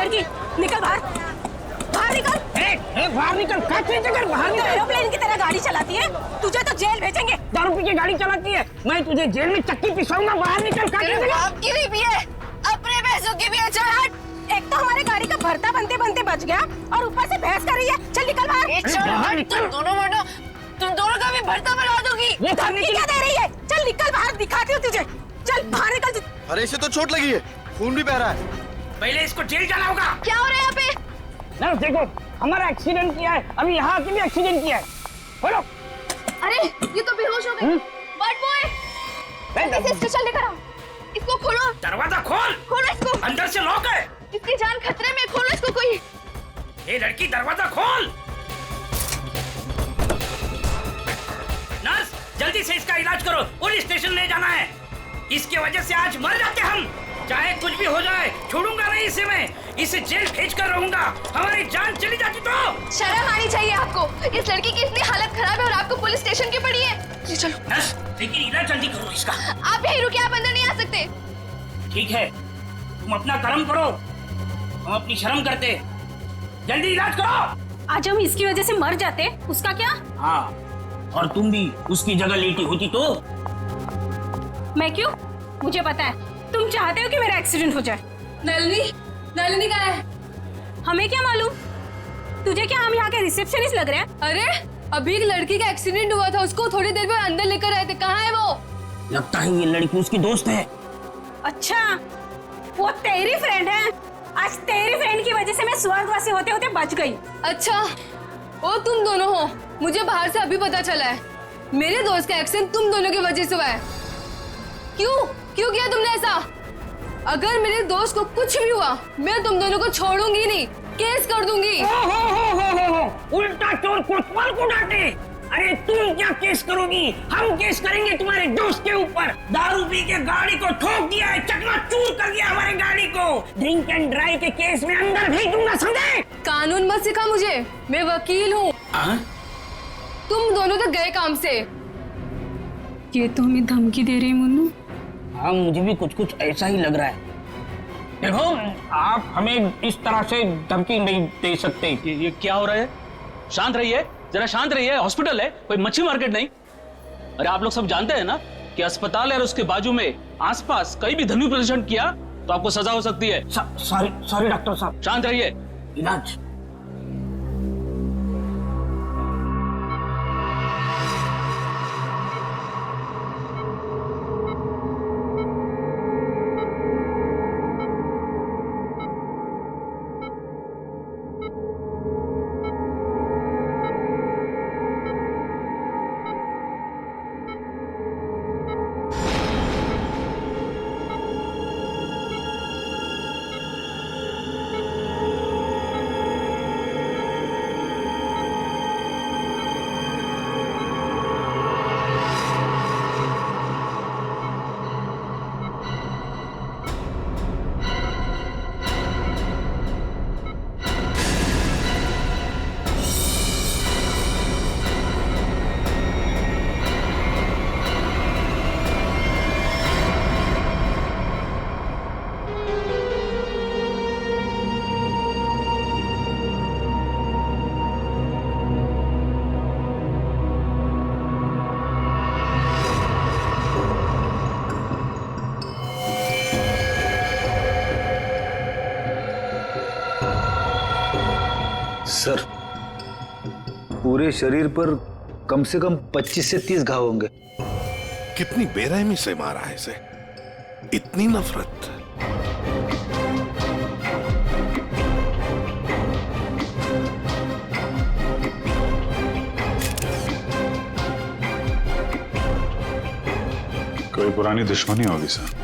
लड़की, निकल बाहर, बाहर निकल। बाहर निकल, बाहर निकल। एरोप्लेन की तरह गाड़ी चलाती है, तुझे तो जेल भेजेंगे। दारू पी के गाड़ी चलाती है, मैं तुझे जेल में चक्की पिसाऊंगा। बाहर निकल। आपकी भी पिए, अपने पैसों की भी है। चल हट। एक तो हमारे गाड़ी का भरता बनते बनते बच गया और ऊपर से बहस कर रही है। चल निकल बाहर। तुम दोनों का भी भरता बना दूंगी। ये धमकी क्या दे रही है? चल निकल बाहर, दिखाती हूँ तुझे। चल बाहर निकल। अरे इसे तो चोट लगी है, खून भी बह रहा है। पहले इसको जेल जाना होगा। क्या हो रहा है यहाँ पे? नर्स देखो, हमारा एक्सीडेंट किया है, अभी यहाँ आके भी एक्सीडेंट किया है। बोलो। अरे ये तो बेहोश हो गई। बट बॉय, जल्दी से स्ट्रेचर लेकर आओ। इसको खोलो। दरवाजा खोल। खोलो इसको। अंदर से लॉक है। इसकी जान खतरे में, खोलो इसको कोई। ये लड़की, दरवाजा खोल। नर्स जल्दी से इसका इलाज करो, पुलिस स्टेशन ले जाना है। इसकी वजह से आज मर जाते हम। चाहे कुछ भी हो जाए, छोड़ूंगा नहीं इसे मैं। इसे जेल भेज कर रहूंगा। हमारी जान चली जाती तो। शर्म आनी चाहिए आपको। इस लड़की की इतनी हालत खराब है और आपको पुलिस स्टेशन की पड़ी है। जी चलो। नर्स लेकिन इलाज जल्दी करो इसका। आप यहीं रुकिए, आप अंदर नहीं आ सकते। ठीक है, तुम अपना कर्म करो, हम अपनी शर्म करते। जल्दी इलाज करो। आज हम इसकी वजह से मर जाते, उसका क्या? हाँ, और तुम भी उसकी जगह लेटी होती तो। मैं क्यों? मुझे पता है तुम चाहते हो कि मेरा एक्सीडेंट हो जाए। नलिनी कहाँ है? हमें क्या मालूम? तुझे क्या हम यहाँ के रिसेप्शनिस्ट लग रहे हैं? अरे अभी एक लड़की का एक्सीडेंट हुआ था, उसको थोड़ी देर में अंदर लेकर आए थे। कहाँ है वो? लगता है ये लड़की उसकी दोस्त है। अच्छा, वो तेरी फ्रेंड है। आज तेरी फ्रेंड की वजह से मैं स्वर्गवासी होते होते बच गई। अच्छा, वो तुम दोनों हो। मुझे बाहर से अभी पता चला है, मेरे दोस्त का एक्सीडेंट तुम दोनों की वजह से हुआ है। क्यों किया तुमने ऐसा? अगर मेरे दोस्त को कुछ भी हुआ, मैं तुम दोनों को छोड़ूंगी नहीं, केस कर दूंगी। हो। उल्टा चोर कोतवाल को डांटे। अरे तुम क्या केस करोगी? हम केस करेंगे तुम्हारे दोस्त के ऊपर। दारू पी के गाड़ी को ठोक दिया है, चकनाचूर कर दिया हमारी गाड़ी को। ड्रिंक एंड ड्राइव के केस में अंदर भेज दूंगा, समझे? कानून मत सिखा मुझे, मैं वकील हूँ। तुम दोनों तो गए काम से। ये तो हमें धमकी दे रही मुन्नू। हाँ, मुझे भी कुछ कुछ ऐसा ही लग रहा है। देखो, आप हमें इस तरह से धमकी नहीं दे सकते। ये क्या हो रहा है? शांत रहिए, जरा शांत रहिए। हॉस्पिटल है, कोई मच्छी मार्केट नहीं। अरे आप लोग सब जानते हैं ना कि अस्पताल है और उसके बाजू में आसपास कहीं भी ध्वनि प्रदर्शन किया तो आपको सजा हो सकती है। सॉरी डॉक्टर साहब। शांत रहिए। इलाज। सर, पूरे शरीर पर कम से कम 25 से 30 घाव होंगे। कितनी बेरहमी से मारा है इसे, इतनी नफरत। कोई पुरानी दुश्मनी होगी सर।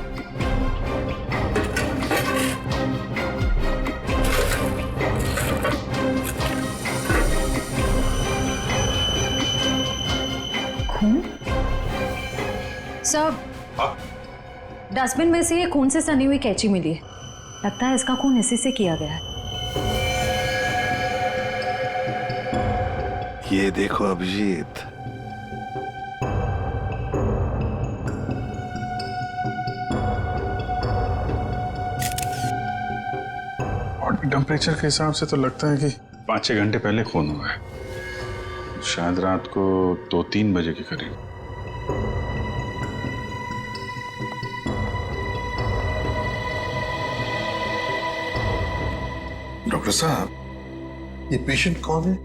सब डस्टबिन में से ये खून से सनी हुई कैंची मिली है। लगता है इसका खून इसी से किया गया है। ये देखो अभिजीत, बॉडी टेम्परेचर के हिसाब से तो लगता है कि 5-6 घंटे पहले खून हुआ है, शायद रात को 2-3 बजे के करीब। डॉक्टर साहब, ये पेशेंट कौन है?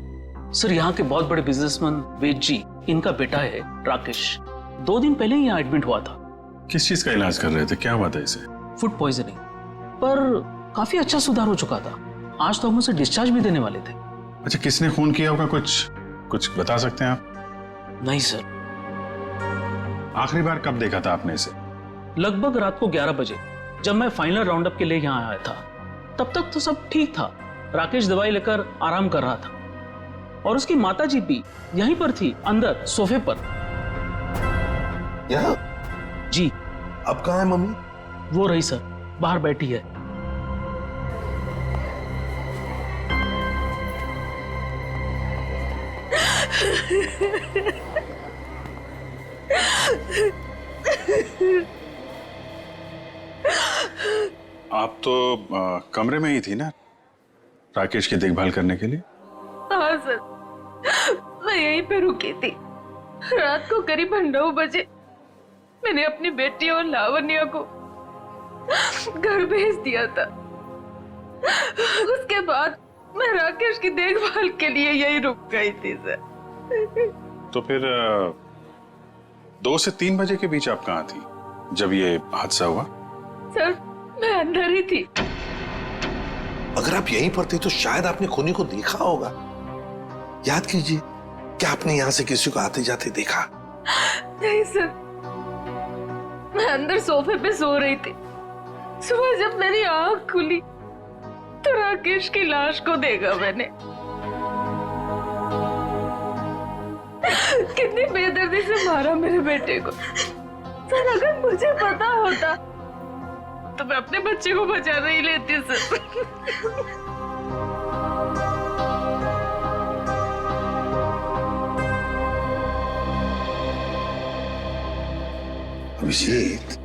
सर यहाँ के बहुत बड़े बिजनेसमैन वेद जी, इनका बेटा है राकेश। 2 दिन पहले ही यहाँ एडमिट हुआ था। किस चीज का इलाज कर रहे थे, क्या हुआ था इसे? फूड पॉइजनिंग, पर काफी अच्छा सुधार हो चुका था। आज तो हम उसे डिस्चार्ज भी देने वाले थे। अच्छा, किसने खून किया होगा, कुछ बता सकते हैं आप? नहीं सर। आखिरी बार कब देखा था आपने इसे? लगभग रात को 11 बजे, जब मैं फाइनल राउंडअप के लिए यहाँ आया था। तब तक तो सब ठीक था। राकेश दवाई लेकर आराम कर रहा था और उसकी माताजी भी यहीं पर थी, अंदर सोफे पर। यहाँ? जी। अब कहाँ है मम्मी? वो रही सर, बाहर बैठी है। आप तो कमरे में ही थी ना राकेश की देखभाल करने के लिए? हाँ सर, मैं यहीं पे रुकी थी। रात को करीब 9 बजे मैंने अपनी बेटी और लावण्या को घर भेज दिया था। उसके बाद मैं राकेश की देखभाल के लिए यहीं रुक गई थी सर। तो फिर 2 से 3 बजे के बीच आप कहाँ थी जब ये हादसा हुआ? सर, मैं अंदर ही थी। अगर आप यहीं पर थे तो शायद आपने खूनी को देखा होगा। याद कीजिए, क्या आपने यहाँ से किसी को आते जाते देखा? नहीं सर, मैं अंदर सोफे पे सो रही थी। सुबह जब मेरी आंख खुली तो राकेश की लाश को देखा मैंने। कितनी बेदर्दी से मारा मेरे बेटे को। सर, अगर मुझे पता होता तो मैं अपने बच्चे को बचा नहीं लेती सर। अभिजीत,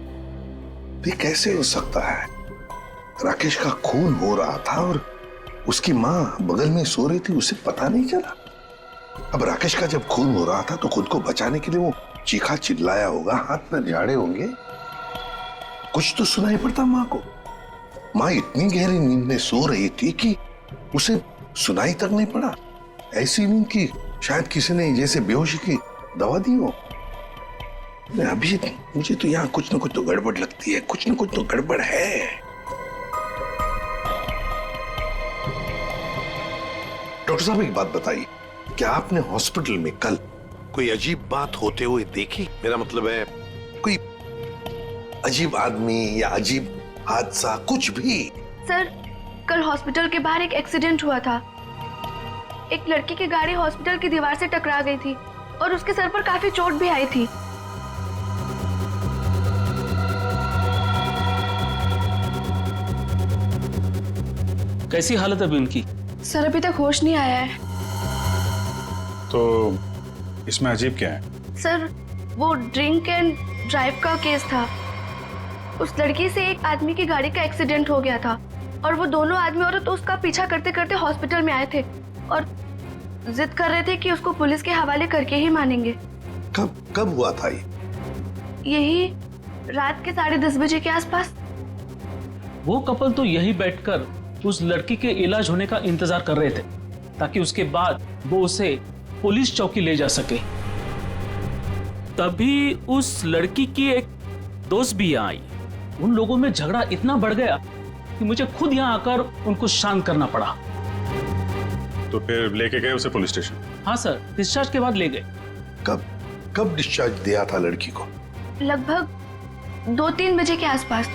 ये कैसे हो सकता है? राकेश का खून हो रहा था और उसकी माँ बगल में सो रही थी, उसे पता नहीं चला। अब राकेश का जब खून हो रहा था तो खुद को बचाने के लिए वो चीखा चिल्लाया होगा, हाथ पैर झाड़े होंगे, कुछ तो सुनाई पड़ता माँ को। माँ इतनी गहरी नींद में सो रही थी कि उसे सुनाई तक नहीं पड़ा। ऐसी नींद की शायद किसी ने जैसे बेहोशी की दवा दी हो। अभी मुझे तो यहाँ कुछ ना कुछ तो गड़बड़ लगती है, कुछ ना कुछ तो गड़बड़ है। डॉक्टर साहब, एक बात बताइए, क्या आपने हॉस्पिटल में कल कोई अजीब बात होते हुए देखी? मेरा मतलब है कोई अजीब आदमी या अजीब हादसा, कुछ भी? सर, कल हॉस्पिटल के बाहर एक एक्सीडेंट हुआ था। एक लड़की की गाड़ी हॉस्पिटल की दीवार से टकरा गई थी और उसके सर पर काफी चोट भी आई थी। कैसी हालत है अभी उनकी? सर, अभी तक होश नहीं आया है। तो इसमें अजीब क्या है? सर, वो ड्रिंक एंड ड्राइव का केस था। उस लड़की से एक आदमी की गाड़ी का एक्सीडेंट हो गया था और वो दोनों आदमी औरत उसका पीछा करते करते हॉस्पिटल में आए थे और जिद कर रहे थे कि उसको पुलिस के हवाले करके ही मानेंगे। कब हुआ था ये? यही रात के 10:30 बजे के आसपास। वो कपल तो यही बैठकर उस लड़की के इलाज होने का इंतजार कर रहे थे ताकि उसके बाद वो उसे पुलिस चौकी ले जा सके। तभी उस लड़की की एक दोस्त भी यहाँ आई। उन लोगों में झगड़ा इतना बढ़ गया कि मुझे खुद यहाँ आकर उनको शांत करना पड़ा। तो फिर लेके गए उसे पुलिस स्टेशन? हाँ सर, डिस्चार्ज के बाद ले गए। कब डिस्चार्ज दिया था लड़की को? लगभग 2-3 बजे के आसपास।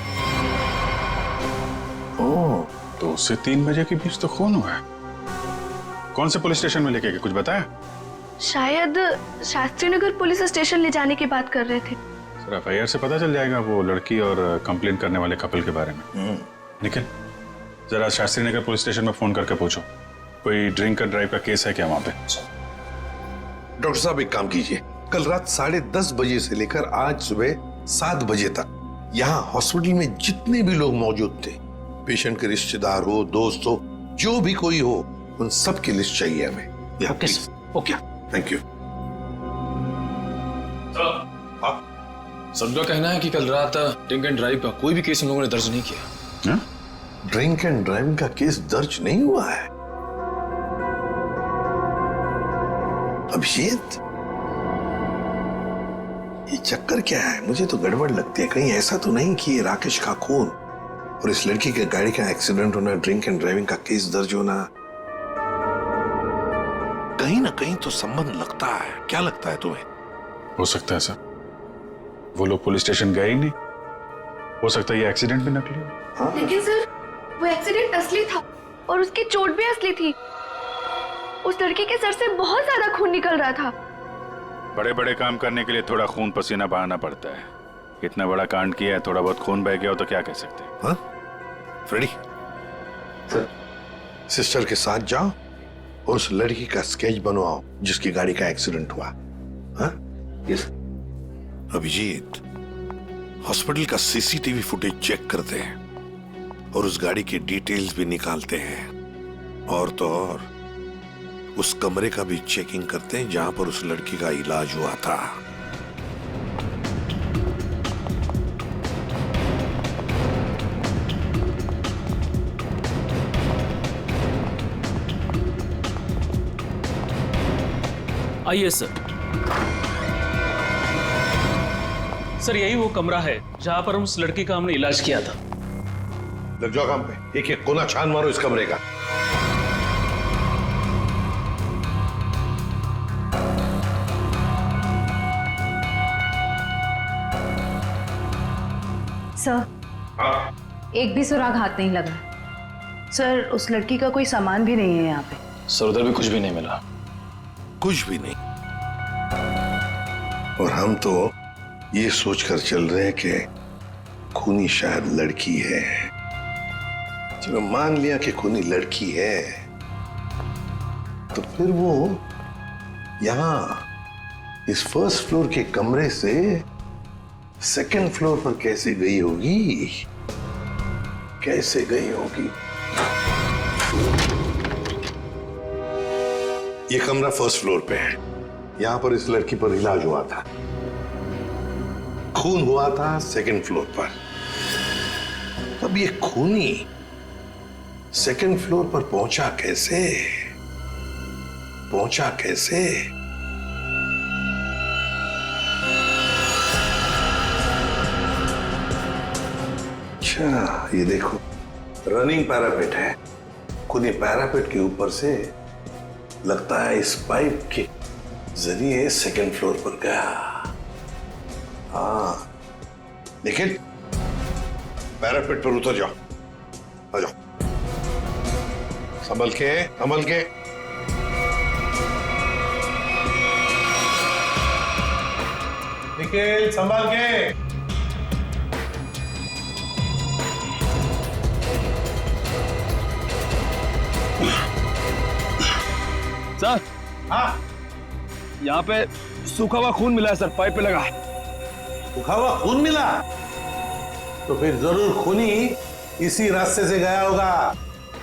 ओह, 2 से 3 बजे के बीच तो खून हुआ है। कौन से पुलिस स्टेशन में लेके गए, कुछ बताया? शायद शास्त्री नगर पुलिस स्टेशन ले जाने की बात कर रहे थे। सर, एफआईआर से पता चल जाएगा वो लड़की और कंप्लेंट करने वाले कपल के बारे में। निखिल, जरा शास्त्री नगर पुलिस स्टेशन में फोन करके पूछो कोई ड्रिंक एंड ड्राइव का केस है क्या वहां पे। डॉक्टर साहब, एक काम कीजिए, कल रात 10:30 बजे से लेकर आज सुबह 7 बजे तक यहाँ हॉस्पिटल में जितने भी लोग मौजूद थे पेशेंट के रिश्तेदार हो, दोस्त हो, जो भी कोई हो, उन सब की लिस्ट चाहिए हमें। Okay okay. Thank you. सबका कहना है कि कल रात ड्रिंक एंड ड्राइव का कोई भी केस हम लोगों ने दर्ज नहीं किया। ड्रिंक एंड ड्राइविंग का केस दर्ज नहीं हुआ है? अभिजीत, ये चक्कर क्या है? मुझे तो गड़बड़ लगती है। कहीं ऐसा तो नहीं कि ये राकेश का खून और इस लड़की के गाड़ी का एक्सीडेंट होना, ड्रिंक एंड ड्राइविंग का केस दर्ज होना, कहीं ना कहीं तो संबंध लगता है। क्या लगता है तुम्हें? हो सकता है सर, वो लोग पुलिस स्टेशन गए ही नहीं। हो सकता है ये एक्सीडेंट भी नकली हो। लेकिन सर, वो एक्सीडेंट असली था और उसकी चोट भी असली थी। उस लड़की के सर से बहुत ज्यादा खून निकल रहा था। बड़े बड़े काम करने के लिए थोड़ा खून पसीना बहाना पड़ता है। इतना बड़ा कांड किया है, थोड़ा बहुत खून बह गया हो तो क्या कह सकते हैं? हाँ? फ्रेडी सर, सिस्टर के साथ जाओ और उस लड़की का स्केच बनवाओ जिसकी गाड़ी का एक्सीडेंट हुआ। हाँ? यस। अभिजीत, हॉस्पिटल का सीसीटीवी फुटेज चेक करते हैं और उस गाड़ी की डिटेल्स भी निकालते हैं। और तो और उस कमरे का भी चेकिंग करते हैं जहां पर उस लड़की का इलाज हुआ था। आइए सर। सर, यही वो कमरा है जहां पर उस लड़की का हमने इलाज किया था। लग जाओ काम पे। एक एक कोना छान मारो इस कमरे का। सर, एक भी सुराग हाथ नहीं लगा। सर, उस लड़की का कोई सामान भी नहीं है यहाँ पे। सर, उधर भी कुछ भी नहीं मिला। कुछ भी नहीं। और हम तो ये सोचकर चल रहे हैं कि खूनी शायद लड़की है। चलो मान लिया कि खूनी लड़की है, तो फिर वो यहां इस फर्स्ट फ्लोर के कमरे से सेकंड फ्लोर पर कैसे गई होगी? कैसे गई होगी? ये कमरा फर्स्ट फ्लोर पे है। यहां पर इस लड़की पर इलाज हुआ था। खून हुआ था सेकंड फ्लोर पर। अब ये खूनी सेकंड फ्लोर पर पहुंचा कैसे? पहुंचा कैसे? अच्छा, ये देखो, रनिंग पैरापेट है। खुद ये पैरापेट के ऊपर से लगता है इस पाइप के जरिए सेकंड फ्लोर पर गया। हाँ, लेकिन पैरापेट पर उतर जाओ। आ जाओ, संभल के, संभल के। निखिल, संभल के। सर, हाँ, यहाँ पे सूखा हुआ खून मिला है सर, पाइप पे लगा। सूखा हुआ खून मिला? तो फिर जरूर खूनी इसी रास्ते से गया होगा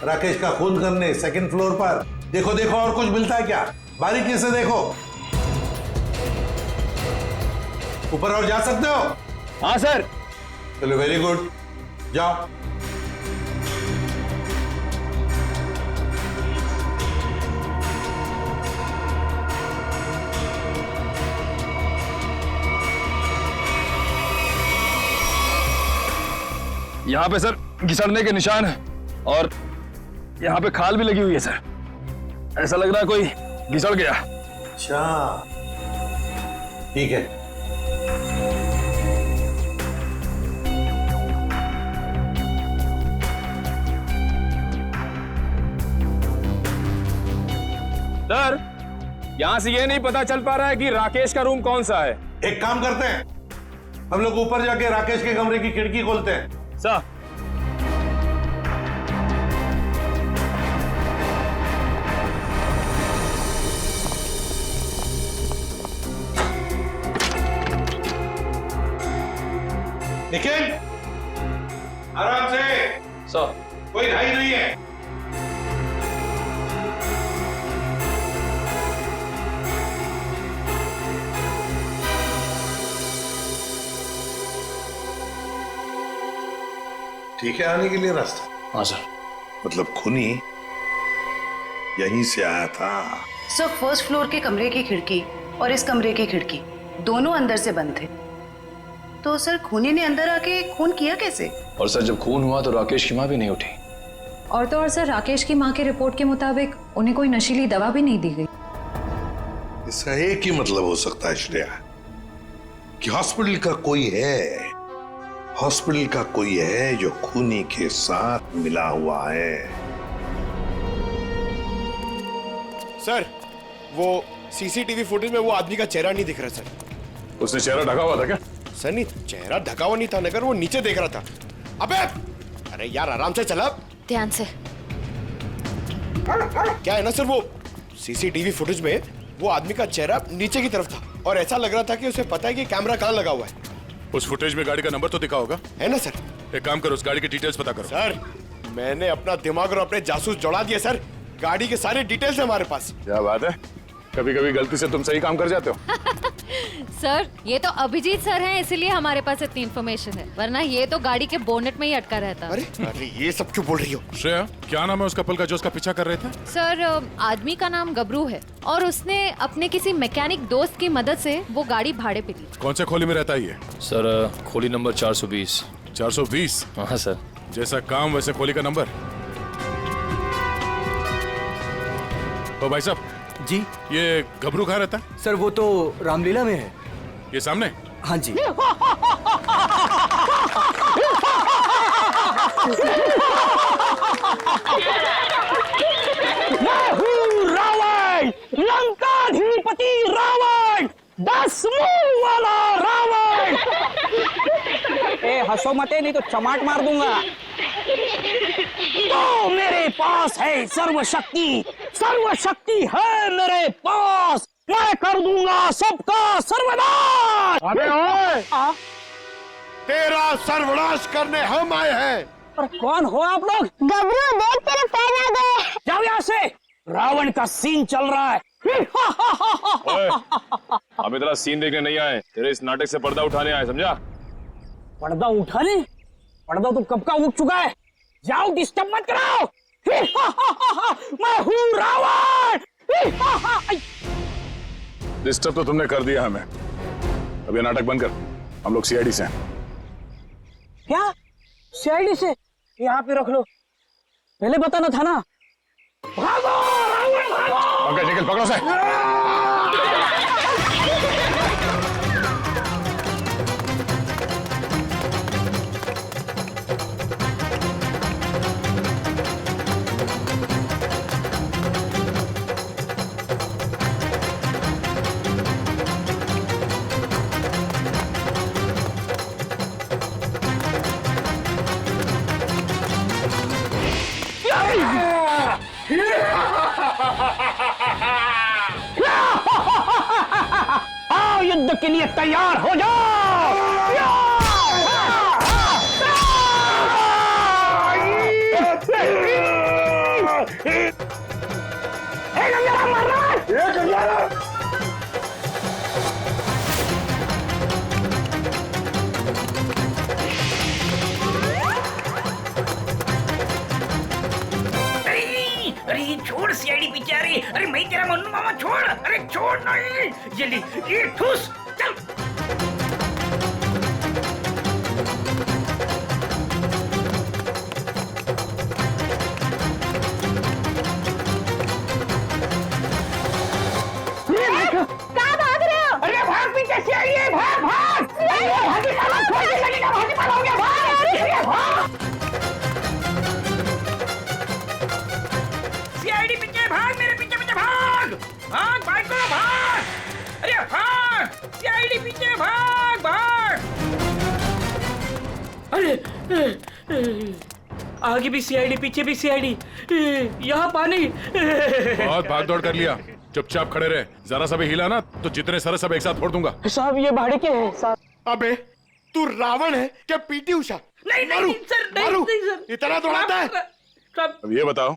राकेश का खून करने सेकंड फ्लोर पर। देखो देखो, और कुछ मिलता है क्या? बारीकी से देखो। ऊपर और जा सकते हो? हाँ सर। चलो, वेरी गुड, जाओ। यहाँ पे सर घिसड़ने के निशान है और यहाँ पे खाल भी लगी हुई है सर। ऐसा लग रहा है कोई घिसड़ गया। अच्छा, ठीक है। सर, यहाँ से ये नहीं पता चल पा रहा है कि राकेश का रूम कौन सा है। एक काम करते हैं, हम लोग ऊपर जाके राकेश के कमरे की खिड़की खोलते हैं। सर, निखिल, आराम से। सर। ठीक है आने के लिए रास्ता? हाँ सर। मतलब खूनी यहीं से आया था? सर फर्स्ट फ्लोर के कमरे की खिड़की और इस कमरे की खिड़की दोनों अंदर से बंद थे, तो सर खूनी ने अंदर आके खून किया कैसे? और सर जब खून हुआ तो राकेश की माँ भी नहीं उठी। और तो और सर राकेश की माँ की रिपोर्ट के मुताबिक उन्हें कोई नशीली दवा भी नहीं दी गई। इसका एक ही मतलब हो सकता है श्रेया, कि हॉस्पिटल का कोई है जो खूनी के साथ मिला हुआ है। सर वो सीसीटीवी फुटेज में वो आदमी का चेहरा नहीं दिख रहा सर। उसने चेहरा ढका हुआ था क्या? सर नहीं, चेहरा ढका हुआ नहीं था, नगर वो नीचे देख रहा था। अबे अरे यार आराम से चला, ध्यान से। क्या है ना सर, वो सीसीटीवी फुटेज में वो आदमी का चेहरा नीचे की तरफ था और ऐसा लग रहा था कि उसे पता है कि कैमरा कहाँ लगा हुआ है। उस फुटेज में गाड़ी का नंबर तो दिखा होगा? है ना सर? एक काम करो, उस गाड़ी की डिटेल्स पता करो। सर मैंने अपना दिमाग और अपने जासूस जोड़ा दिए सर, गाड़ी के सारे डिटेल्स है हमारे पास। क्या बात है, कभी कभी गलती से तुम सही काम कर जाते हो। सर ये तो अभिजीत सर हैं, इसलिए हमारे पास इतनी इन्फॉर्मेशन है, वरना ये तो गाड़ी के बोनेट में ही अटका रहता। अरे अरे ये सब क्यों बोल रही हो? श्रेया, क्या नाम है उस कपल का जो उसका पीछा कर रहे थे? सर आदमी का नाम गबरू है और उसने अपने किसी मैकेनिक दोस्त की मदद से वो गाड़ी भाड़े पे ली। कौन से खोली में रहता है ये? सर खोली नंबर 420। 420? हाँ सर। जैसा काम वैसे खोली का नंबर। तो भाई साहब जी, ये घबरू कहाँ रहता है? सर वो तो रामलीला में है। ये सामने? हाँ जी। रावण, लंकाधिपति रावण, 10 मुंह वाला रावण। ए हंसो मते नहीं तो चमाट मार दूंगा। तो मेरे पास है सर्वशक्ति, सर्वशक्ति है मेरे पास, मैं कर दूंगा सबका सर्वनाश। अबे ओए, तेरा सर्वनाश करने हम आए हैं। पर कौन हो आप लोग? गबरू देख तेरे पैर आ गए। जाओ यहाँ से, रावण का सीन चल रहा है। हम इतना सीन देखने नहीं आए, तेरे इस नाटक से पर्दा उठाने आए, समझा? पर्दा उठाने? पर्दा तो कब का उठ चुका है, जाओ डिस्टर्ब मत कराओ। मैं हूँ रावण। डिस्टर्ब तो तुमने कर दिया हमें, अब ये नाटक बंद कर, हम लोग सीआईडी से हैं। क्या सीआईडी से? यहाँ पे रख लो, पहले बताना था ना। भागो रावण भागो। पंकज निकल, पकड़ो से। आओ युद्ध के लिए तैयार हो जाओ। अरे छोड़ सीआईडी पीछे आ रही। अरे मैं तेरा मन्नू मामा, छोड़। अरे छोड़ नहीं, जल्दी ये ठूस चल। कहाँ भाग रहे हो? अरे भाग, पीछे सीआईडी है, भाग भाग। भागी पाला, छोड़ के लगेगा, भागी पाला हो गया, भाग। सीआईडी पीछे भाग, मेरे पीछे पीछे भाग, भाग भाग को भाग। अरे भाग, सीआईडी पीछे भाग भाग। अरे आगे भी सीआईडी, पीछे भी सीआईडी, यहाँ पानी। बहुत भाग दौड़ कर लिया, चुपचाप खड़े रहे, जरा सा भी हिला ना तो जितने सारे सब एक साथ फोड़ दूंगा। साहब ये भाड़े के हैं साहब। अबे तू रावण है क्या पीटी उषा? नहीं नहीं सर, नहीं सर, इतना दौड़ाता है। अब ये बताओ,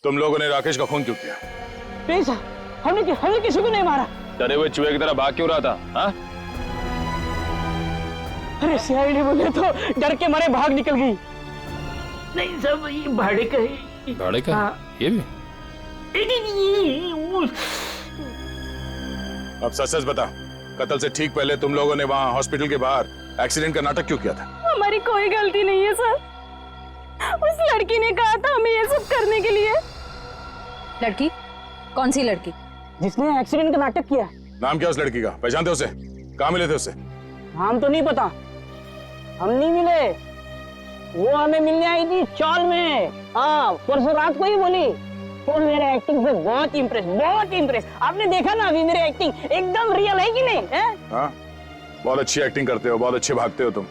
तुम लोगों ने राकेश का खून क्यों किया? नहीं सर, हमने किसी को नहीं मारा। डरे हुए चूहे की तरह भाग क्यों रहा था? हाँ? अरे सीआईडी बोले तो डर के मारे भाग निकल गई। नहीं सब ये भाड़े का है। भाड़े का? हाँ। ये भी? अब सच सच बता, कत्ल से ठीक पहले तुम लोगों ने वहाँ हॉस्पिटल के बाहर एक्सीडेंट का नाटक क्यों किया था? हमारी कोई गलती नहीं है सर, उस लड़की ने कहा था हमें ये सब करने के लिए। लड़की? कौन सी लड़की? जिसने एक्सीडेंट का नाटक किया। नाम क्या उस लड़की का? पहचानते उसे? कहाँ मिले थे उसे? नाम तो नहीं पता, हम नहीं मिले। वो हमें मिलने आई थी चौल में। हाँ, परसों रात को ही बोली। वो मेरे एक्टिंग से बहुत इम्प्रेस। आपने देखा ना अभी मेरी एक्टिंग एकदम रियल है कि नहीं है? हाँ, बहुत अच्छी एक्टिंग करते हो, बहुत अच्छे भागते हो तुम।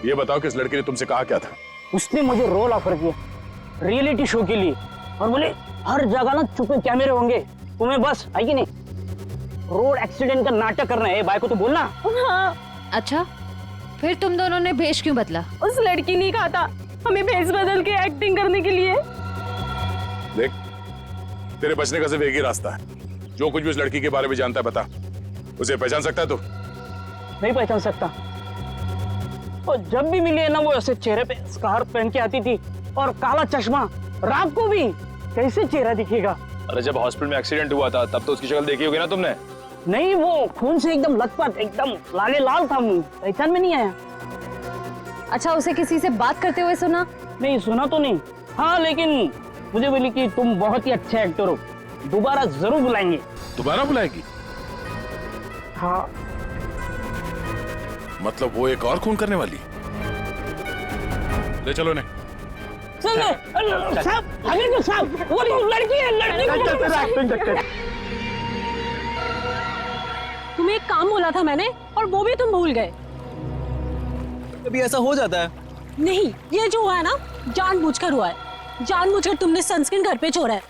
ये बताओ कि इस लड़की ने तुमसे कहा क्या था? उसने मुझे रोल ऑफर किया रियलिटी शो के लिए और बोले हर जगह ना छुपे कैमरे होंगे, तुम्हें बस है कि नहीं रोड एक्सीडेंट का नाटक करना है। भाई को तो बोलना। हाँ। अच्छा, फिर तुम दोनों ने भेष क्यों बदला? उस लड़की ने कहा था हमें भेष बदल के एक्टिंग करने के लिए। देख, तेरे बचने का सिर्फ एक ही रास्ता है। जो कुछ भी उस लड़की के बारे में जानता है बता। उसे पहचान सकता है तू? नहीं पहचान सकता। और जब भी मिली है ना, वो ऐसे चेहरे पे स्कार्फ पहन के आती थी और काला चश्मा। रात को भी कैसे चेहरा दिखेगा? अरे जब हॉस्पिटल में एक्सीडेंट हुआ था तब तो उसकी शक्ल देखी होगी ना तुमने? नहीं, वो खून से एकदम लथपथ, एकदम लाले लाल था मुंह, पहचान में नहीं आया। अच्छा, उसे किसी से बात करते हुए सुना? नहीं, सुना तो नहीं। हाँ, लेकिन मुझे बोली कि तुम बहुत ही अच्छे एक्टर हो, दोबारा जरूर बुलाएंगे। दोबारा बुलाएगी? हाँ। मतलब वो एक और खून करने वाली? ले चलो ने। साहब, अगर तो साहब, वो लड़की है। तुम्हें एक काम बोला था मैंने और वो भी तुम भूल गए। कभी ऐसा हो जाता है। नहीं, ये जो हुआ है ना जानबूझकर हुआ है। जानबूझकर तुमने सनस्क्रीन घर पे छोड़ा है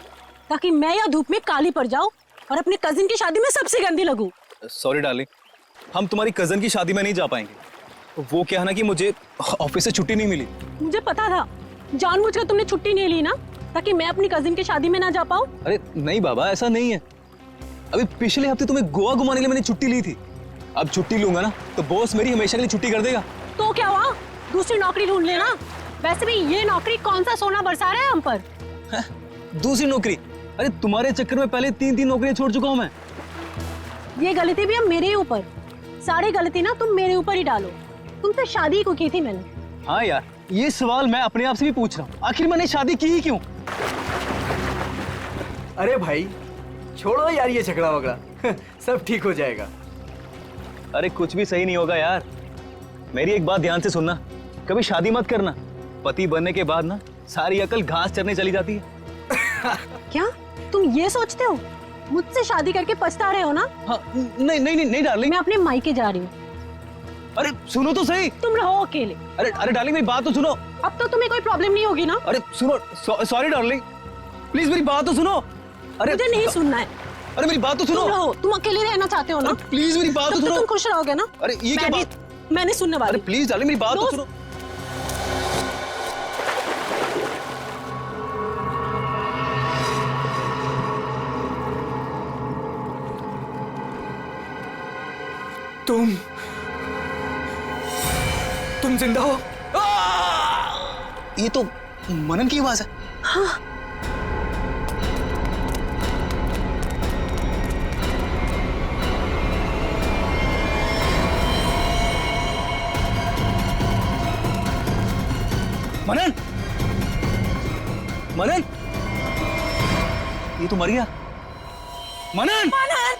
ताकि मैं या धूप में काली पड़ जाऊं और अपने कजिन की शादी में सबसे गंदी लगूं। सॉरी डार्लिंग, हम तुम्हारी कजन की शादी में नहीं जा पाएंगे। वो क्या है ना कि मुझे ऑफिस से छुट्टी नहीं मिली। मुझे पता था, जानबूझकर तुमने छुट्टी नहीं ली ना ताकि मैं अपनी कजिन की शादी में ना जा पाऊं। अरे नहीं बाबा, ऐसा नहीं है। अभी पिछले हफ्ते तुम्हें गोवा घुमाने के लिए मैंने छुट्टी ली थी। अब छुट्टी लूंगा ना तो बॉस मेरी हमेशा के लिए छुट्टी कर देगा। तो क्या हुआ, दूसरी नौकरी ढूंढ लेना। वैसे भी ये नौकरी कौन सा सोना बरसा रहा है हम पर। दूसरी नौकरी? अरे तुम्हारे चक्कर में पहले 3 नौकरियां छोड़ चुका हूं मैं। ये गलती भी अब मेरे ऊपर। सारी गलती ना तुम मेरे ऊपर ही डालो। तुमसे शादी को की थी मैंने। हाँ यार, ये सवाल मैं अपने आप से भी पूछ रहा हूँ, आखिर मैंने शादी की ही क्यों? अरे भाई छोड़ो यार ये झगड़ा वगड़ा, सब ठीक हो जाएगा। अरे कुछ भी सही नहीं होगा यार। मेरी एक बात ध्यान से सुनना, कभी शादी मत करना। पति बनने के बाद ना सारी अकल घास चरने चली जाती है। क्या तुम ये सोचते हो? मुझसे शादी करके पछता रहे हो ना? हाँ, नहीं डार्लिंग, मैं अपने मायके जा रही हूँ। अरे सुनो तो सही। तुम रहो अकेले। अरे डार्लिंग मेरी बात तो सुनो। अब तो तुम्हें कोई प्रॉब्लम नहीं होगी ना? अरे सुनो, सॉरी डार्लिंग, प्लीज मेरी बात तो सुनो। अरे मुझे नहीं सुनना है। अरे मेरी बात तो सुनो। तुम रहो, तुम अकेले रहना चाहते हो ना? प्लीज मेरी बात तो सुनो। तुम खुश रहोगे ना? अरे ये क्या बात? मैंने सुनने वाली। अरे प्लीज डार्लिंग मेरी बात तो सुनो। तुम जिंदा हो? ये तो मनन की आवाज है। हाँ। मनन, मनन, ये तो मर गया। मनन, मनन,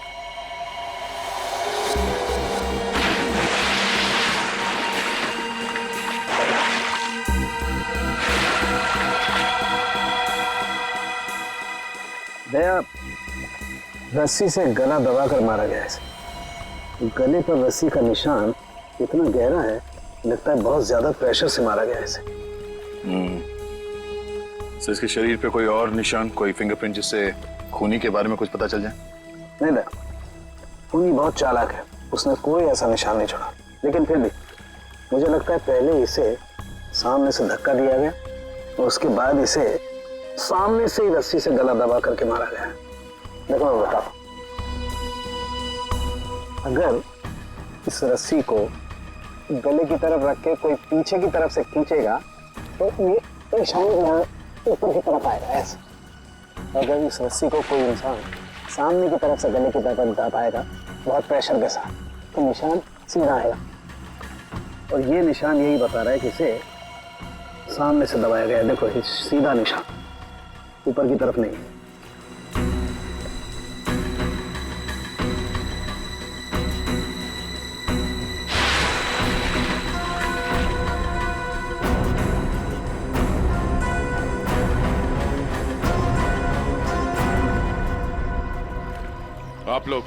दया रस्सी से गला दबाकर मारा गया है। गले पर रस्सी का निशान इतना गहरा है, लगता है बहुत ज्यादा प्रेशर से मारा गया है इसे। सर, इसके शरीर पे कोई और निशान, कोई फिंगरप्रिंट जिससे खूनी के बारे में कुछ पता चल जाए? नहीं दया, खूनी बहुत चालाक है, उसने कोई ऐसा निशान नहीं छोड़ा। लेकिन फिर भी मुझे लगता है पहले इसे सामने से धक्का दिया गया और उसके बाद इसे सामने से ही रस्सी से गला दबा करके मारा गया है। देखो मैं बताऊं, अगर इस रस्सी को गले की तरफ रख के कोई पीछे की तरफ से खींचेगा तो ये निशान यहाँ ऊपर की तरफ आएगा ऐसे। अगर इस रस्सी को कोई इंसान सामने की तरफ से गले की तरफ दबा पाएगा बहुत प्रेशर के साथ, तो निशान सीधा आएगा। और ये निशान यही बता रहा है कि इसे सामने से दबाया गया। देखो ये सीधा निशान, ऊपर की तरफ नहीं। आप लोग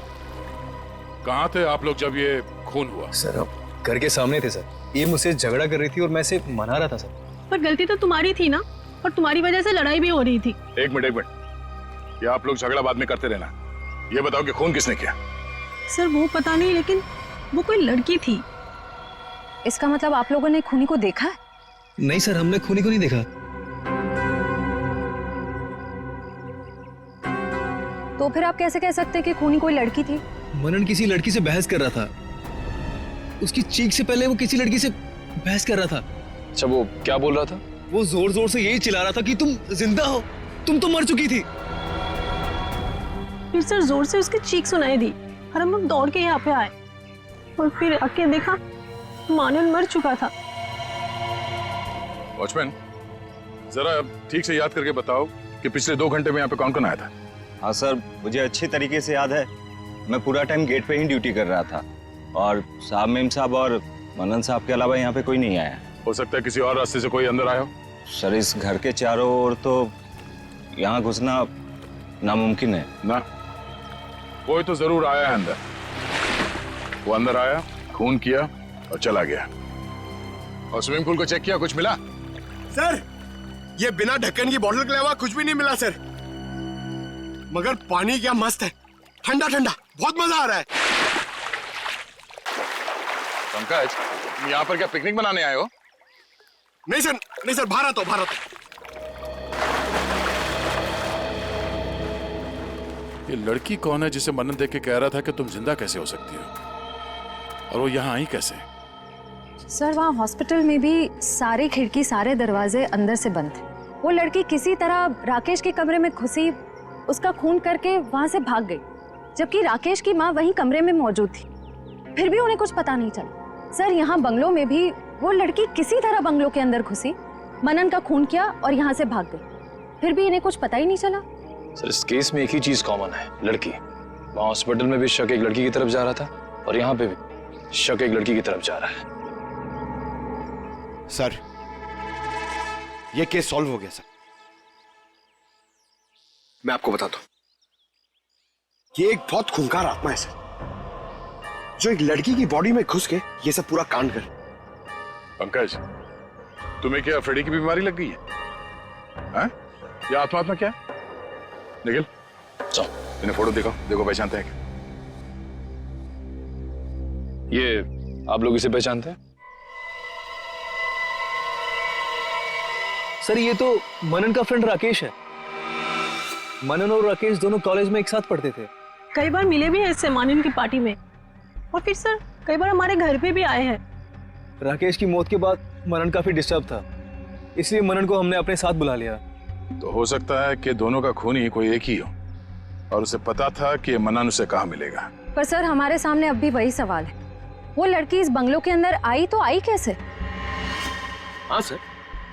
कहाँ थे आप लोग जब ये खून हुआ? सर अब घर के सामने थे सर। ये मुझसे झगड़ा कर रही थी और मैं इसे मना रहा था सर। पर गलती तो तुम्हारी थी ना, और तुम्हारी वजह से लड़ाई भी हो रही थी। एक मिनट, ये आप लोग झगड़ा बाद में करते रहना। ये बताओ कि खून किसने किया? सर वो पता नहीं, लेकिन वो कोई लड़की थी। इसका मतलब आप लोगों ने खूनी को देखा है? नहीं सर, हमने खूनी को नहीं देखा। तो फिर आप कैसे कह सकते हैं कि खूनी कोई लड़की थी? मनन किसी लड़की से बहस कर रहा था। उसकी चीख से पहले वो किसी लड़की से बहस कर रहा था। अच्छा, वो क्या बोल रहा था? वो जोर जोर से यही चिल्ला रहा था कि तुम जिंदा हो, तुम तो मर चुकी थी। फिर सर जोर से उसकी चीख सुनाई दी और हम लोग दौड़ के यहाँ पे आए, और फिर आके देखा मानन मर चुका था। वॉचमैन, जरा ठीक से याद करके बताओ कि पिछले 2 घंटे में यहाँ पे कौन कौन आया था? हाँ सर, मुझे अच्छी तरीके से याद है। मैं पूरा टाइम गेट पे ही ड्यूटी कर रहा था और साहब, मेम साहब और मनन साहब के अलावा यहाँ पे कोई नहीं आया। हो सकता है किसी और रास्ते से कोई अंदर आया हो। सर इस घर के चारों ओर तो यहाँ घुसना नामुमकिन है ना। कोई तो जरूर आया है अंदर। वो अंदर आया, खून किया और चला गया। और स्विमिंग पूल को चेक किया, कुछ मिला? सर ये बिना ढक्कन की बोतल के अलावा कुछ भी नहीं मिला सर, मगर पानी क्या मस्त है, ठंडा ठंडा, बहुत मजा आ रहा है। पंकज, तुम यहाँ पर क्या पिकनिक मनाने आए हो? नहीं सर, भारत हो भारत। ये लड़की कौन है जिसे मनन देख के कह रहा था कि तुम जिंदा कैसे हो सकती हो, और वो यहाँ आई कैसे? सर वहाँ हॉस्पिटल में भी सारी खिड़की सारे दरवाजे अंदर से बंद थे। वो लड़की किसी तरह राकेश के कमरे में घुसी, उसका खून करके वहाँ से भाग गई, जबकि राकेश की माँ वहीं कमरे में मौजूद थी। फिर भी उन्हें कुछ पता नहीं चला। सर यहाँ बंगलों में भी वो लड़की किसी तरह बंगलों के अंदर घुसी, मनन का खून किया और यहाँ से भाग गई, फिर भी इन्हें कुछ पता ही नहीं चला। सर इस केस में एक ही चीज कॉमन है, लड़की। वहाँ हॉस्पिटल में भी शक एक लड़की की तरफ जा रहा था और यहाँ पे भी शक एक लड़की की तरफ जा रहा है। सर ये केस सॉल्व हो गया सर। मैं आपको बताता हूं, ये एक बहुत खूंखार आत्मा है सर, जो एक लड़की की बॉडी में घुस के ये सब पूरा कांड करे। पंकज, तुम्हें क्या फ्रेडी की बीमारी लग गई है? हाँ? ये आत्मा क्या है? निखिल, चलो इन्हें फोटो देखो पहचानते हैं क्या? ये आप लोग इसे पहचानते हैं? सर ये तो मनन का फ्रेंड राकेश है। मनन और राकेश दोनों कॉलेज में एक साथ पढ़ते थे। कई बार मिले भी हैं इससे मानन की पार्टी में, और फिर सर कई बार हमारे घर पे भी आए हैं। राकेश की मौत के बाद मनन काफी डिस्टर्ब था, इसलिए मनन को हमने अपने साथ बुला लिया। तो हो सकता है कि दोनों का खूनी कोई एक ही हो, और उसे पता था कि मनन उसे कहाँ मिलेगा। पर सर हमारे सामने अब भी वही सवाल है, वो लड़की इस बंगलों के अंदर आई तो आई कैसे? हाँ सर,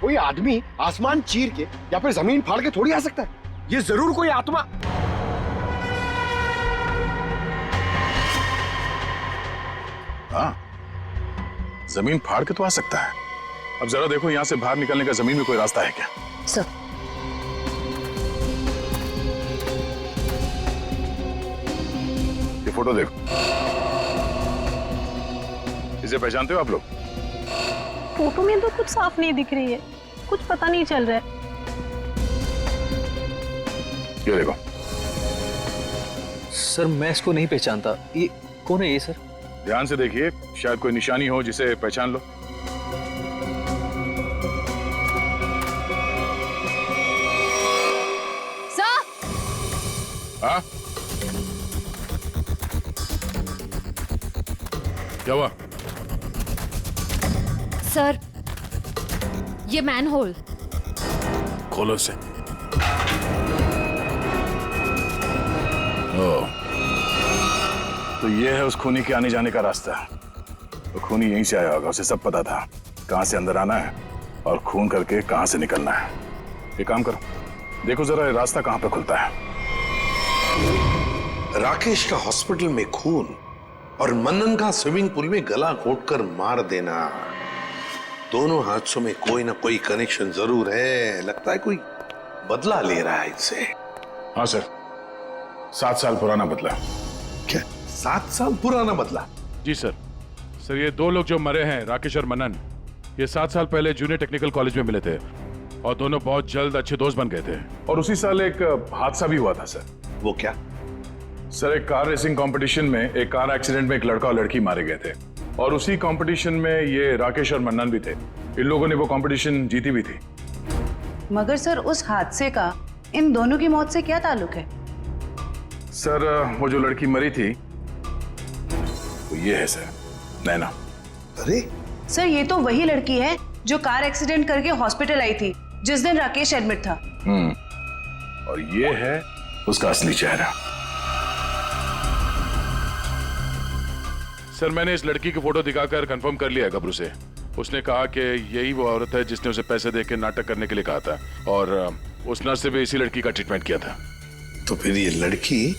कोई आदमी आसमान चीर के या फिर जमीन फाड़ के थोड़ी आ सकता है, ये जरूर कोई आत्मा। हाँ, जमीन फाड़ के तो आ सकता है। अब जरा देखो यहाँ से बाहर निकलने का जमीन में कोई रास्ता है क्या? सर ये फोटो देखो, इसे पहचानते हो आप लोग? फोटो में तो कुछ साफ नहीं दिख रही है, कुछ पता नहीं चल रहा है। ये देखो। सर मैं इसको नहीं पहचानता, ये कौन है ये सर? ध्यान से देखिए, शायद कोई निशानी हो जिसे पहचान लो। सर! हाँ? क्या हुआ? सर ये मैनहोल। खोलो इसे। तो ये है उस खूनी के आने जाने का रास्ता। तो खूनी यहीं से आया होगा, उसे सब पता था कहां से अंदर आना है और खून करके कहां से निकलना है। एक काम करो, देखो जरा ये रास्ता कहां पे खुलता है। राकेश का हॉस्पिटल में खून और मनन का स्विमिंग पूल में गला घोटकर मार देना, दोनों हादसों में कोई ना कोई कनेक्शन जरूर है। लगता है कोई बदला ले रहा है इससे। हाँ सर, 7 साल पुराना बदला। क्या 7 साल पुराना बदला? जी सर। सर ये 2 लोग जो मरे हैं, राकेश और मनन, ये 7 साल पहले जूनियर टेक्निकल कॉलेज में मिले थे और दोनों बहुत जल्द अच्छे दोस्त बन गए थे। और उसी साल एक हादसा भी हुआ था सर। वो क्या? सर एक कार रेसिंग कंपटीशन में एक कार एक्सीडेंट में एक लड़का और लड़की मारे गए थे और उसी कंपटीशन में ये राकेश और मन्नन भी थे। इन लोगों ने वो कंपटीशन जीती भी थी। मगर सर उस हादसे का इन दोनों की मौत से क्या ताल्लुक है? सर वो जो लड़की मरी थी वो ये है सर, नैना। अरे सर ये तो वही लड़की है जो कार एक्सीडेंट करके हॉस्पिटल आई थी जिस दिन राकेश एडमिट था। और ये है उसका असली चेहरा। सर मैंने इस लड़की की फोटो दिखाकर कंफर्म कर लिया गबरू से। उसने कहा कि यही वो औरत है जिसने उसे पैसे देकर नाटक करने के लिए कहा था और उस नर्स से भी इसी लड़की का ट्रीटमेंट किया था। तो फिर ये लड़की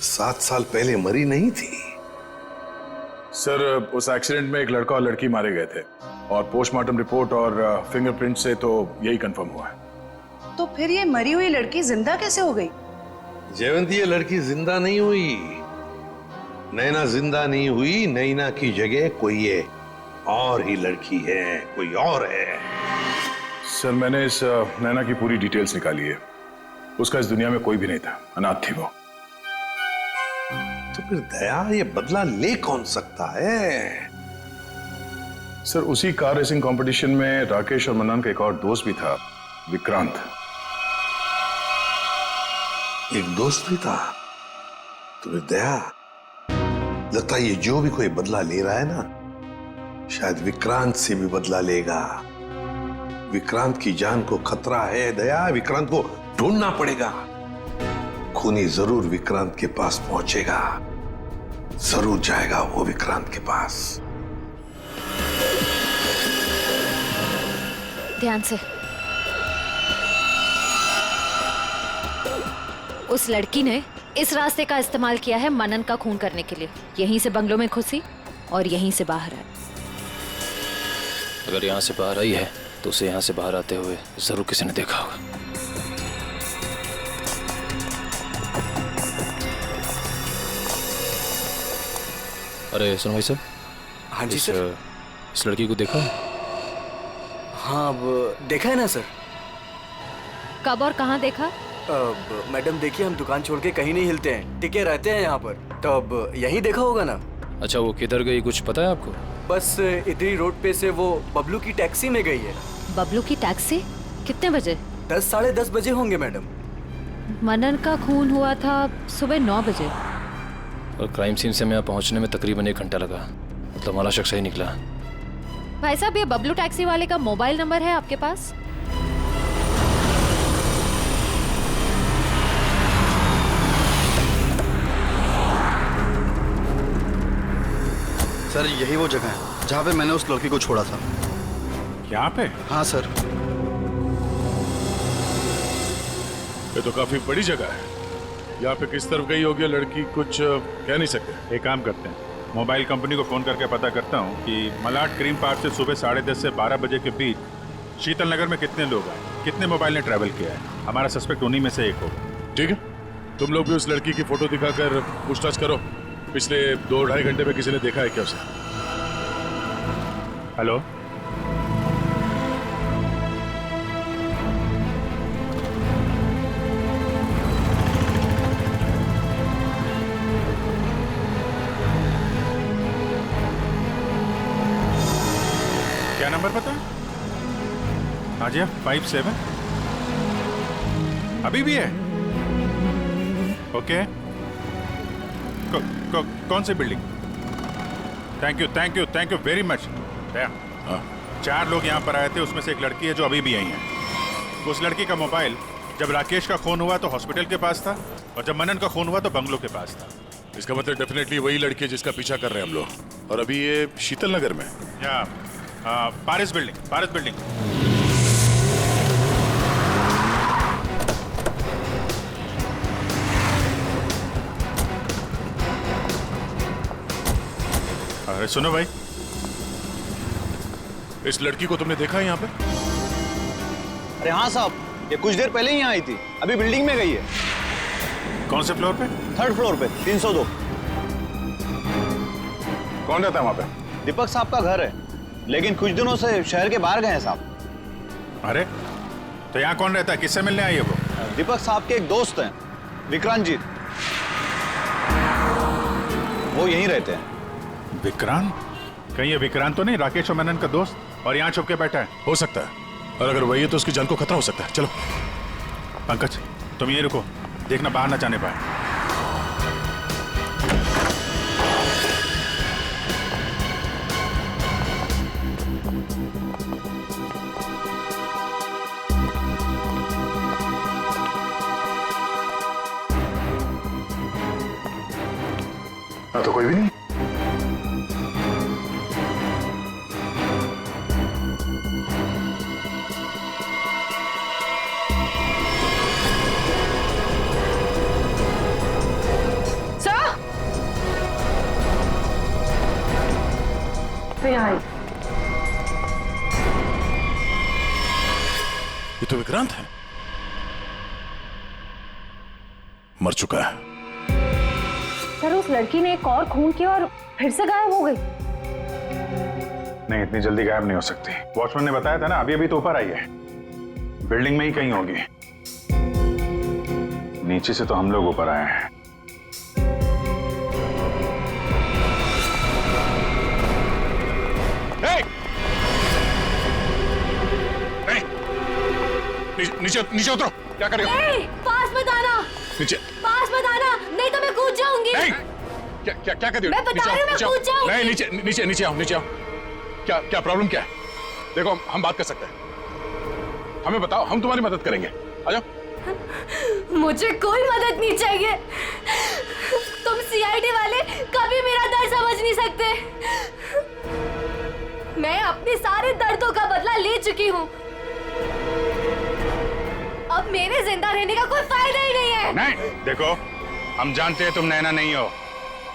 7 साल पहले मरी नहीं थी? सर उस एक्सीडेंट में एक लड़का और लड़की मारे गए थे और पोस्टमार्टम रिपोर्ट और फिंगरप्रिंट से तो यही कंफर्म हुआ है। तो फिर ये मरी हुई लड़की जिंदा कैसे हो गई? जयवंती, ये लड़की जिंदा नहीं हुई। नैना जिंदा नहीं हुई। नैना की जगह कोई ये और ही लड़की है, कोई और है। सर मैंने इस नैना की पूरी डिटेल्स निकाली है। उसका इस दुनिया में कोई भी नहीं था, अनाथ थी वो। तो फिर दया ये बदला ले कौन सकता है? सर उसी कार रेसिंग कंपटीशन में राकेश और मन्नन का एक और दोस्त भी था, विक्रांत। एक दोस्त भी था? तो फिर दया लगता है ये जो भी कोई बदला ले रहा है ना, शायद विक्रांत से भी बदला लेगा। विक्रांत की जान को खतरा है दया, विक्रांत को ढूंढना पड़ेगा। खूनी जरूर विक्रांत के पास पहुंचेगा, जरूर जाएगा वो विक्रांत के पास। ध्यान से। उस लड़की ने इस रास्ते का इस्तेमाल किया है मनन का खून करने के लिए। यहीं से बंगलों में घुसी और यहीं से बाहर आई। अगर यहाँ से बाहर आई है तो उसे यहाँ से बाहर आते हुए जरूर किसी ने देखा होगा। अरे सुनो भाई साहब। हाँ जी सर। इस लड़की को देखा? हाँ देखा है ना सर। कब और कहाँ देखा? मैडम देखिए, हम दुकान छोड़ के कहीं नहीं हिलते हैं, टिके रहते हैं यहाँ पर। तो अब यही देखा होगा ना। अच्छा वो किधर गई कुछ पता है आपको? बस इधरी रोड पे से वो बबलू की टैक्सी में गई है। बबलू की टैक्सी? कितने बजे? 10 साढ़े 10 बजे होंगे मैडम। मनन का खून हुआ था सुबह 9 बजे और क्राइम सीन से यहाँ पहुँचने में तकरीबन 1 घंटा लगा। मतलब हमारा शख्स सही निकला। भाई साहब ये बबलू टैक्सी वाले का मोबाइल नंबर है आपके पास? सर यही वो जगह है जहाँ पे मैंने उस लड़की को छोड़ा था। यहाँ पे? हाँ सर। ये तो काफी बड़ी जगह है। यहाँ पे किस तरफ गई होगी लड़की कुछ कह नहीं सकते। एक काम करते हैं, मोबाइल कंपनी को फोन करके पता करता हूँ कि मलाड क्रीम पार्क से सुबह 10:30 से 12 बजे के बीच शीतल नगर में कितने लोग आए, कितने मोबाइल ने ट्रैवल किया है। हमारा सस्पेक्ट उन्हीं में से एक होगा। ठीक है, तुम लोग भी उस लड़की की फोटो दिखाकर पूछताछ करो। पिछले 2-2.5 घंटे में किसी ने देखा है क्या उसे? हेलो, क्या नंबर पता है? हाँ जी, 57 अभी भी है? ओके। कौन सी building? Thank you very much. 4 लोग यहाँ पर आए थे, उसमें से एक लड़की है जो अभी भी यहीं है। उस लड़की का मोबाइल जब राकेश का खून हुआ तो हॉस्पिटल के पास था, और जब मनन का खून हुआ तो बंगलों के पास था। इसका मतलब डेफिनेटली वही लड़की है जिसका पीछा कर रहे हैं हम लोग, और अभी ये शीतल नगर में। या पारिस बिल्डिंग। अरे सुनो भाई, इस लड़की को तुमने देखा है यहाँ पे? अरे हाँ साहब, ये कुछ देर पहले ही यहाँ आई थी, अभी बिल्डिंग में गई है। कौन से फ्लोर पे? 3rd फ्लोर पे, 302। कौन रहता है वहाँ पे? दीपक साहब का घर है, लेकिन कुछ दिनों से शहर के बाहर गए हैं साहब। अरे तो यहाँ कौन रहता है? किससे मिलने आई है वो? दीपक साहब के एक दोस्त हैं, विक्रांत जी, वो यहीं रहते हैं। विक्रांत? कहीं ये विक्रांत तो नहीं राकेश और मनन का दोस्त, और यहाँ छुप के बैठा है? हो सकता है, और अगर वही है तो उसकी जान को खतरा हो सकता है। चलो पंकज, तुम ये रुको, देखना बाहर ना जाने पाए। तो कोई भी नहीं। ये तो विक्रांत है, मर चुका है। सर उस लड़की ने एक और खून किया और फिर से गायब हो गई। नहीं, इतनी जल्दी गायब नहीं हो सकती। वॉचमैन ने बताया था ना, अभी तो ऊपर आई है, बिल्डिंग में ही कहीं होगी। नीचे से तो हम लोग ऊपर आए हैं। नीचे उतरो, क्या कर रहे हो? पास मत आना, नीचे पास मत आना, नहीं तो मैं कूद जाऊंगी। क्या कर रही हो? मैं बता रही हूँ, मैं कूद जाऊंगी। नहीं, नीचे आओ। क्या प्रॉब्लम क्या है? देखो हम बात कर सकते हैं, हमें बताओ, हम तुम्हारी मदद करेंगे। आ जाओ। मुझे कोई मदद नहीं चाहिए। तुम सीआईडी वाले कभी मेरा दर्द समझ नहीं सकते। मैं अपने सारे दर्दों का बदला ले चुकी हूँ। अब मेरे जिंदा रहने का कोई फायदा ही नहीं है। नहीं, देखो हम जानते हैं तुम नैना नहीं हो,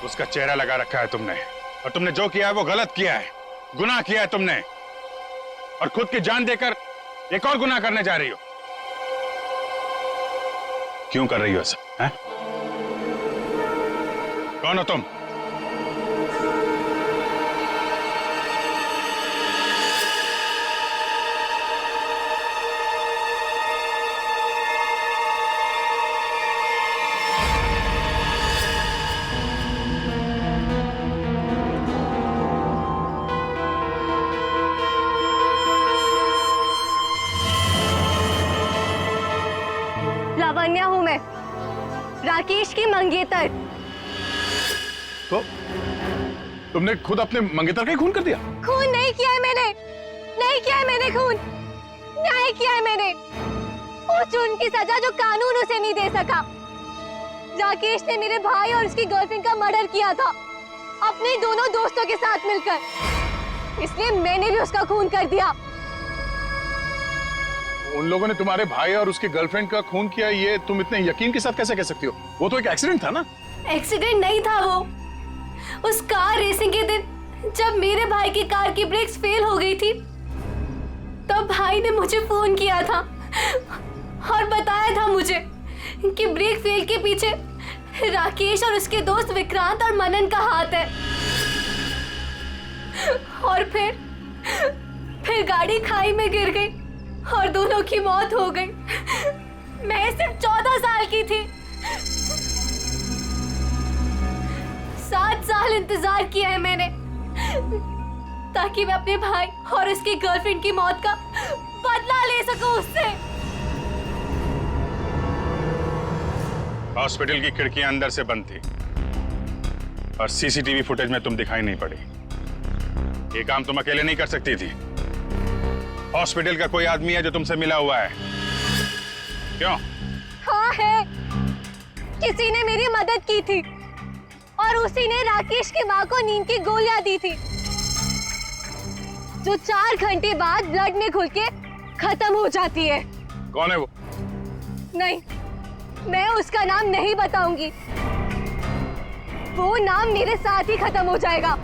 उसका चेहरा लगा रखा है तुमने, और तुमने जो किया है वो गलत किया है, गुनाह किया है तुमने, और खुद की जान देकर एक और गुनाह करने जा रही हो। क्यों कर रही हो ऐसा? कौन हो तुम? लावण्या हूँ मैं, राकेश की मंगेतर। तो तुमने खुद अपने मंगेतर का ही खून कर दिया? खून नहीं किया है मैंने, नहीं किया है मैंने खून, न्याय किया है मैंने। उस जुर्म की सजा जो कानून उसे नहीं दे सका। राकेश ने मेरे भाई और उसकी गर्लफ्रेंड का मर्डर किया था, अपने दोनों दोस्तों के साथ मिलकर, इसलिए मैंने भी उसका खून कर दिया। उन लोगों ने तुम्हारे भाई और उसकी गर्लफ्रेंड का खून किया, ये तुम इतने यकीन के साथ कैसे कह सकती हो? वो तो एक एक्सीडेंट था ना? एक्सीडेंट नहीं था वो। उस कार रेसिंग के दिन जब मेरे भाई की कार की ब्रेक्स फेल हो गई थी, तब भाई ने मुझे फोन किया था और बताया था मुझे कि ब्रेक फेल के पीछे राकेश और उसके दोस्त विक्रांत और मनन का हाथ है। और फिर गाड़ी खाई में गिर गई और दोनों की मौत हो गई। मैं सिर्फ 14 साल की थी। 7 साल इंतजार किया है मैंने, ताकि मैं अपने भाई और उसकी गर्लफ्रेंड की मौत का बदला ले सकूं उससे। हॉस्पिटल की खिड़कियां अंदर से बंद थी और सीसीटीवी फुटेज में तुम दिखाई नहीं पड़ी। ये काम तुम अकेले नहीं कर सकती थी, हॉस्पिटल का कोई आदमी है जो तुमसे मिला हुआ है? क्यों? हाँ है, किसी ने मेरी मदद की थी और उसी ने राकेश की माँ को नींद की गोलियां दी थी जो 4 घंटे बाद ब्लड में घुल के खत्म हो जाती है। कौन है वो? नहीं, मैं उसका नाम नहीं बताऊंगी। वो नाम मेरे साथ ही खत्म हो जाएगा।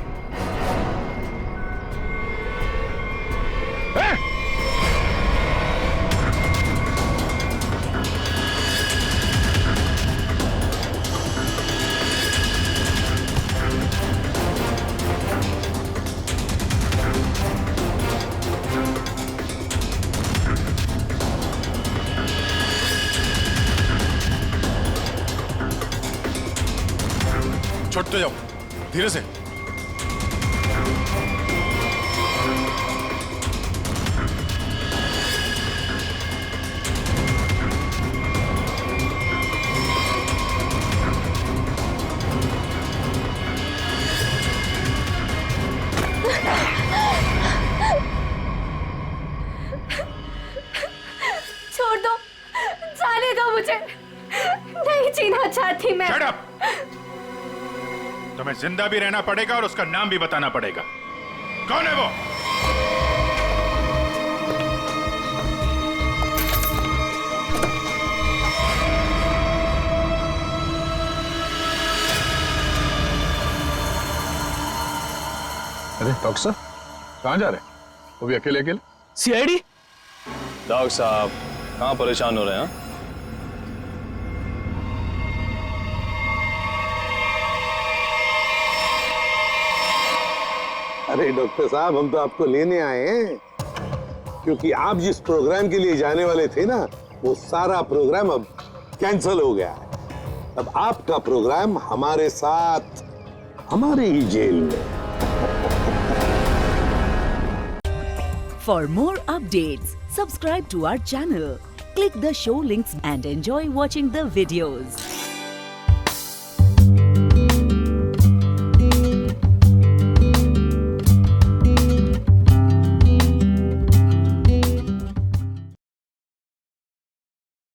छोड़ते जाओ, धीरे से। छोड़ दो, जाने दो मुझे, नहीं जीना चाहती मैं। Shut up! तुम्हें जिंदा भी रहना पड़ेगा और उसका नाम भी बताना पड़ेगा। कौन है वो? अरे डॉक्टर साहब, कहाँ जा रहे हैं? वो भी अकेले अकेले? सीआईडी? डॉक्टर साहब कहाँ परेशान हो रहे हैं? अरे डॉक्टर साहब, हम तो आपको लेने आए हैं क्योंकि आप जिस प्रोग्राम के लिए जाने वाले थे ना, वो सारा प्रोग्राम अब कैंसिल हो गया है। अब आपका प्रोग्राम हमारे साथ, हमारे ही जेल में। For more updates, subscribe to our channel, click the show links and enjoy watching the videos.